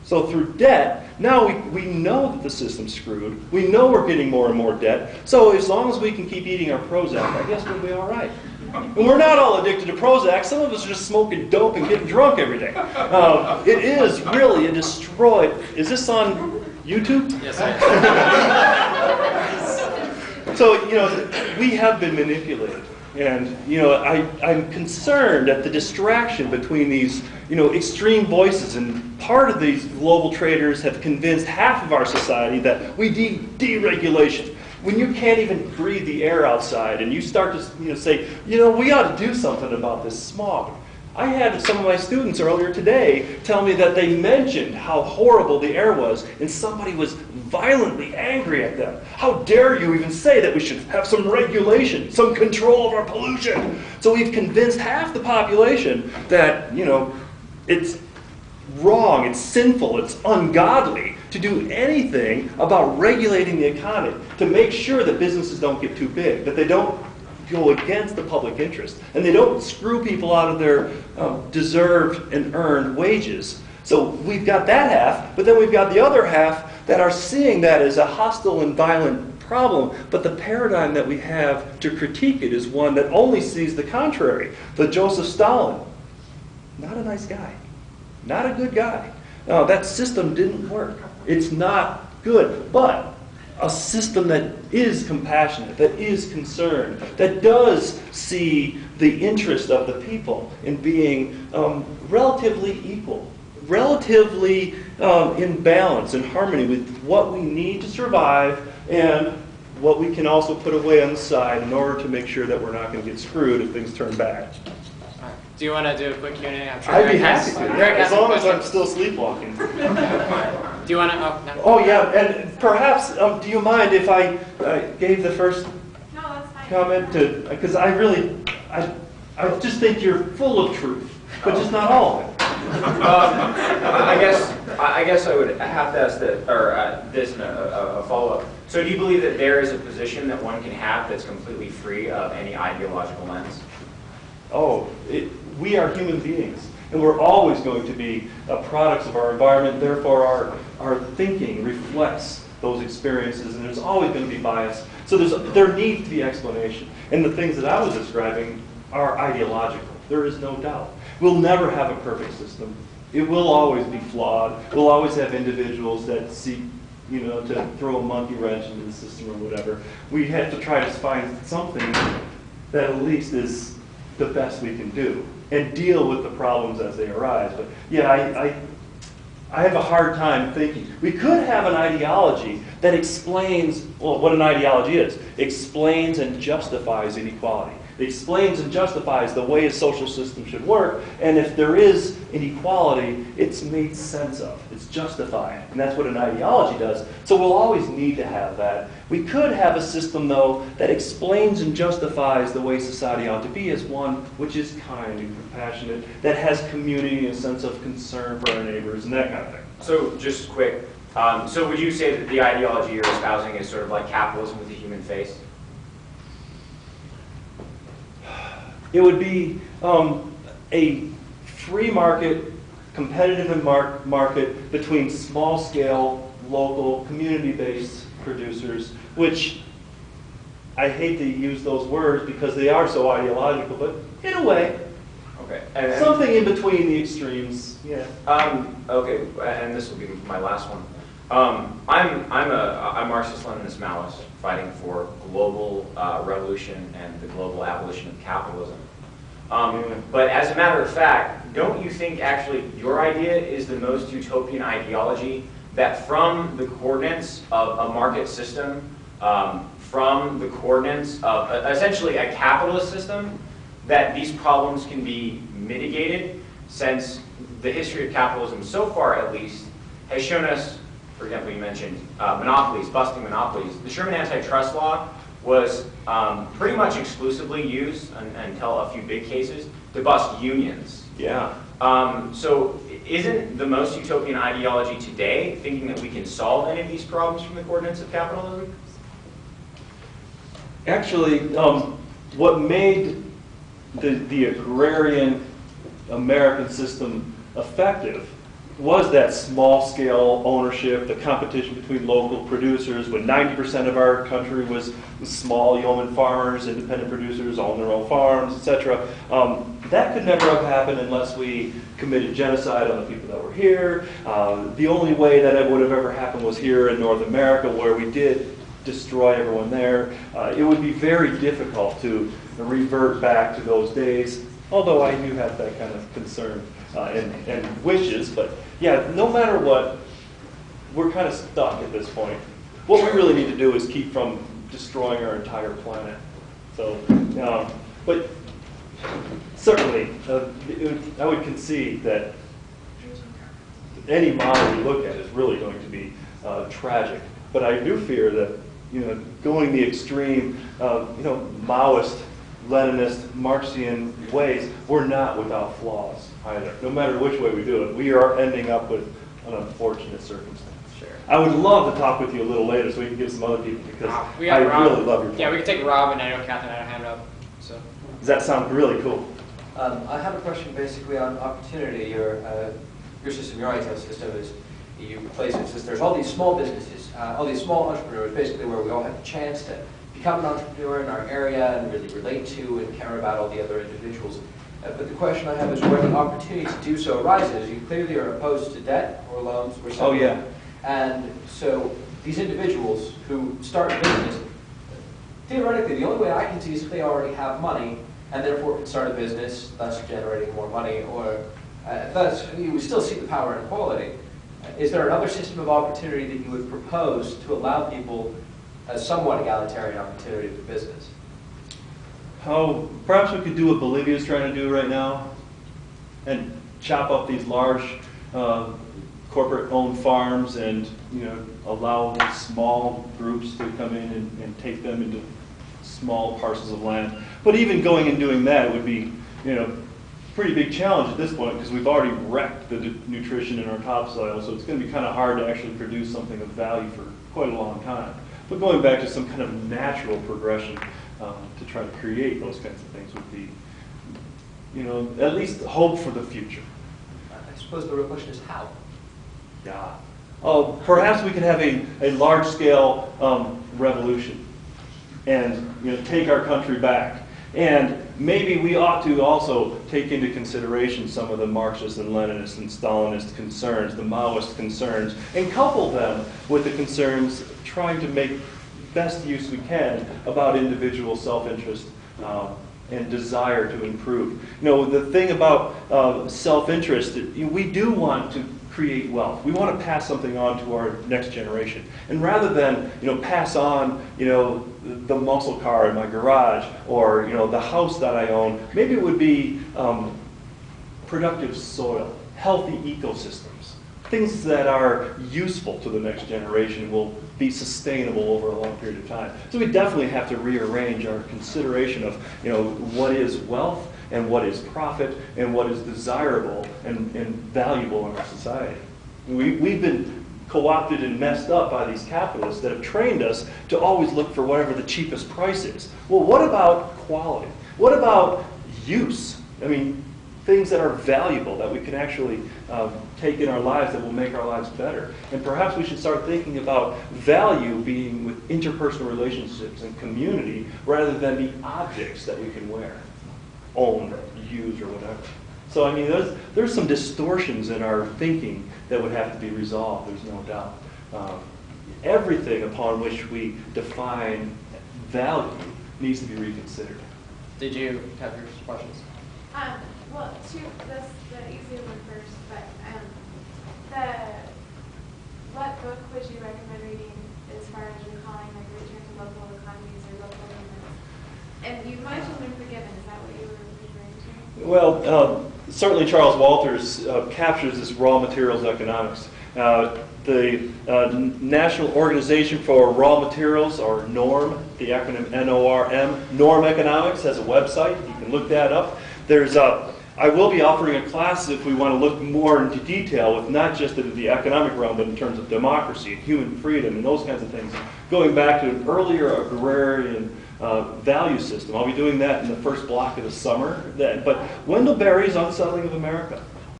So through debt, now we know that the system's screwed. We know we're getting more and more debt. So as long as we can keep eating our Prozac, I guess we'll be all right. And we're not all addicted to Prozac. Some of us are just smoking dope and getting drunk every day. It is really a destroyed. Is this on YouTube? Yes, So, we have been manipulated. And, I'm concerned at the distraction between these, extreme voices. And part of these global traders have convinced half of our society that we need deregulation. When you can't even breathe the air outside and you start to say, we ought to do something about this smog. I had some of my students earlier today tell me that they mentioned how horrible the air was and somebody was violently angry at them. How dare you even say that we should have some regulation, some control of our pollution? So we've convinced half the population that, it's wrong, it's sinful, it's ungodly to do anything about regulating the economy, to make sure that businesses don't get too big, that they don't go against the public interest, and they don't screw people out of their deserved and earned wages. So we've got that half, but then we've got the other half that are seeing that as a hostile and violent problem, but the paradigm that we have to critique it is one that only sees the contrary. The Joseph Stalin, not a nice guy, not a good guy. No, that system didn't work. It's not good, but a system that is compassionate, that is concerned, that does see the interest of the people in being relatively equal, relatively in balance and harmony with what we need to survive and what we can also put away on the side in order to make sure that we're not going to get screwed if things turn bad. Do you want to do a quick Q&A? I'd be happy to, as long as I'm still sleepwalking. Do you want to? Oh, no. Oh yeah, and perhaps, do you mind if I gave the first comment to, because I just think you're full of truth, but just not all of it. I guess I would have to ask that, or this in a follow-up. So do you believe that there is a position that one can have that's completely free of any ideological lens? Oh, we are human beings, and we're always going to be products of our environment. Therefore, our thinking reflects those experiences, and there's always going to be bias. So there needs to be explanation. And the things that I was describing are ideological. There is no doubt. We'll never have a perfect system. It will always be flawed. We'll always have individuals that seek, to throw a monkey wrench into the system or whatever. We have to try to find something that at least is the best we can do and deal with the problems as they arise. But yeah, I have a hard time thinking. We could have an ideology that explains, well, what an ideology is. Explains and justifies inequality. It explains and justifies the way a social system should work, and if there is inequality, it's made sense of. It's justified, and that's what an ideology does. So we'll always need to have that. We could have a system, though, that explains and justifies the way society ought to be as one which is kind and compassionate, that has community and a sense of concern for our neighbors, and that kind of thing. So just quick, so would you say that the ideology you're espousing is sort of like capitalism with a human face? It would be a free market, competitive market between small-scale, local, community-based producers, which I hate to use those words because they are so ideological, but in a way, okay. Something in between the extremes. Yeah. Okay, and this will be my last one. I'm a Marxist-Leninist Maoist fighting for global revolution and the global abolition of capitalism. But as a matter of fact, don't you think actually your idea is the most utopian ideology, that from the coordinates of a market system, from the coordinates of essentially a capitalist system, that these problems can be mitigated, since the history of capitalism so far at least has shown us, for example, you mentioned monopolies, busting monopolies. The Sherman antitrust law was pretty much exclusively used until a few big cases to bust unions. Yeah. So isn't the most utopian ideology today thinking that we can solve any of these problems from the coordinates of capitalism? Actually, what made the agrarian American system effective was that small-scale ownership, the competition between local producers, when 90% of our country was small yeoman farmers, independent producers, own their own farms, etc. That could never have happened unless we committed genocide on the people that were here. The only way that it would have ever happened was here in North America, where we did destroy everyone there. It would be very difficult to revert back to those days, although I do have that kind of concern and wishes. But yeah, no matter what, we're kind of stuck at this point. What we really need to do is keep from destroying our entire planet. So, but certainly, I would concede that any model we look at is really going to be tragic. But I do fear that, going the extreme, Maoist, Leninist, Marxian ways, we're not without flaws either. No matter which way we do it, we are ending up with an unfortunate circumstance. Sure. I would love to talk with you a little later so we can get some other people, because I really love your point. Yeah, we can take Rob, and I know Catherine had a hand up. So. Does that sound really cool? I have a question basically on opportunity. Your system, your ITEL system, is you place it says there's all these small businesses, all these small entrepreneurs, basically where we all have a chance to become an entrepreneur in our area and really relate to and care about all the other individuals. But the question I have is where the opportunity to do so arises. You clearly are opposed to debt or loans or something. Oh yeah. And so these individuals who start a business, theoretically, the only way I can see is if they already have money and therefore can start a business, thus generating more money, or thus we still see the power inequality. Is there another system of opportunity that you would propose to allow people a somewhat egalitarian opportunity for business? Perhaps we could do what Bolivia's trying to do right now and chop up these large corporate-owned farms and allow small groups to come in and take them into small parcels of land. But even going and doing that would be pretty big challenge at this point, because we've already wrecked the nutrition in our topsoil, so it's going to be kind of hard to actually produce something of value for quite a long time. But going back to some kind of natural progression to try to create those kinds of things would be, at least hope for the future. I suppose the real question is how? Yeah. Perhaps we could have a large-scale revolution and take our country back. And maybe we ought to also take into consideration some of the Marxist and Leninist and Stalinist concerns, the Maoist concerns, and couple them with the concerns trying to make best use we can about individual self-interest and desire to improve. The thing about self-interest, we do want to create wealth. We want to pass something on to our next generation. And rather than pass on the muscle car in my garage or the house that I own, maybe it would be productive soil, healthy ecosystems, things that are useful to the next generation and will be sustainable over a long period of time. So we definitely have to rearrange our consideration of what is wealth and what is profit and what is desirable and valuable in our society. We've been co-opted and messed up by these capitalists that have trained us to always look for whatever the cheapest price is. Well, what about quality? What about use? I mean, things that are valuable that we can actually take in our lives that will make our lives better. And perhaps we should start thinking about value being with interpersonal relationships and community rather than the objects that we can wear, own, or use, or whatever. So I mean, there's some distortions in our thinking that would have to be resolved, there's no doubt. Everything upon which we define value needs to be reconsidered. Did you have your questions? Well, that's the easier one first, but what book would you recommend reading as far as recalling like return to local economies or local movements? And you mentioned Unforgiven, is that what you were referring to? Well, certainly Charles Walters captures this raw materials economics. The National Organization for Raw Materials, or NORM, the acronym N-O-R-M, NORM Economics has a website. You can look that up. I will be offering a class if we want to look more into detail with not just the economic realm, but in terms of democracy and human freedom and those kinds of things, going back to an earlier agrarian value system. I'll be doing that in the first block of the summer. But Wendell Berry's Unsettling of America.